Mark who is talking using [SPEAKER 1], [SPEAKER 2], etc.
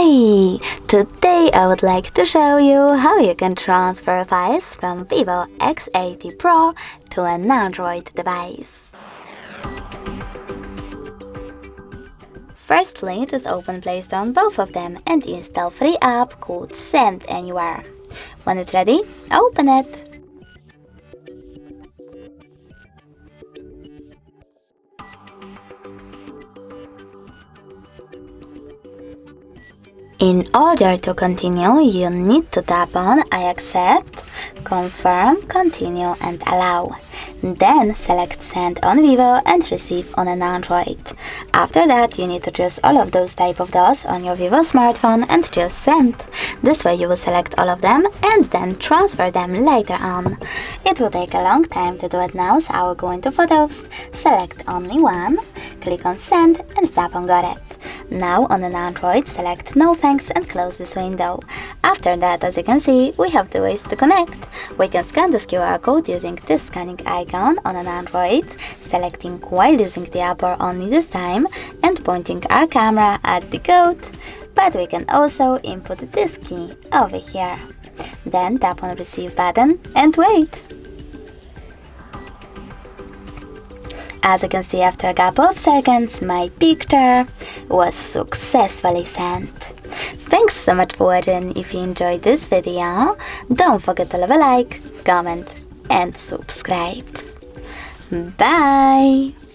[SPEAKER 1] Hey! Today I would like to show you how you can transfer files from Vivo X80 Pro to an Android device. Firstly, just open Play Store on both of them and install free app called Send Anywhere. When it's ready, open it. In order to continue, you need to tap on I accept, confirm, continue and allow. Then select Send on Vivo and Receive on an Android. After that, you need to choose all of those type of DOS on your Vivo smartphone and choose Send. This way you will select all of them and then transfer them later on. It will take a long time to do it now, so I will go into Photos, select only one, click on Send and tap on Got It. Now on an Android, select No Thanks and close this window. After that, as you can see, we have two ways to connect. We can scan this QR code using this scanning icon on an Android, selecting while using the app or only this time, and pointing our camera at the code. But we can also input this key over here. Then tap on Receive button and wait. As you can see, after a couple of seconds, my picture was successfully sent. Thanks so much for watching. If you enjoyed this video, don't forget to leave a like, comment and subscribe. Bye!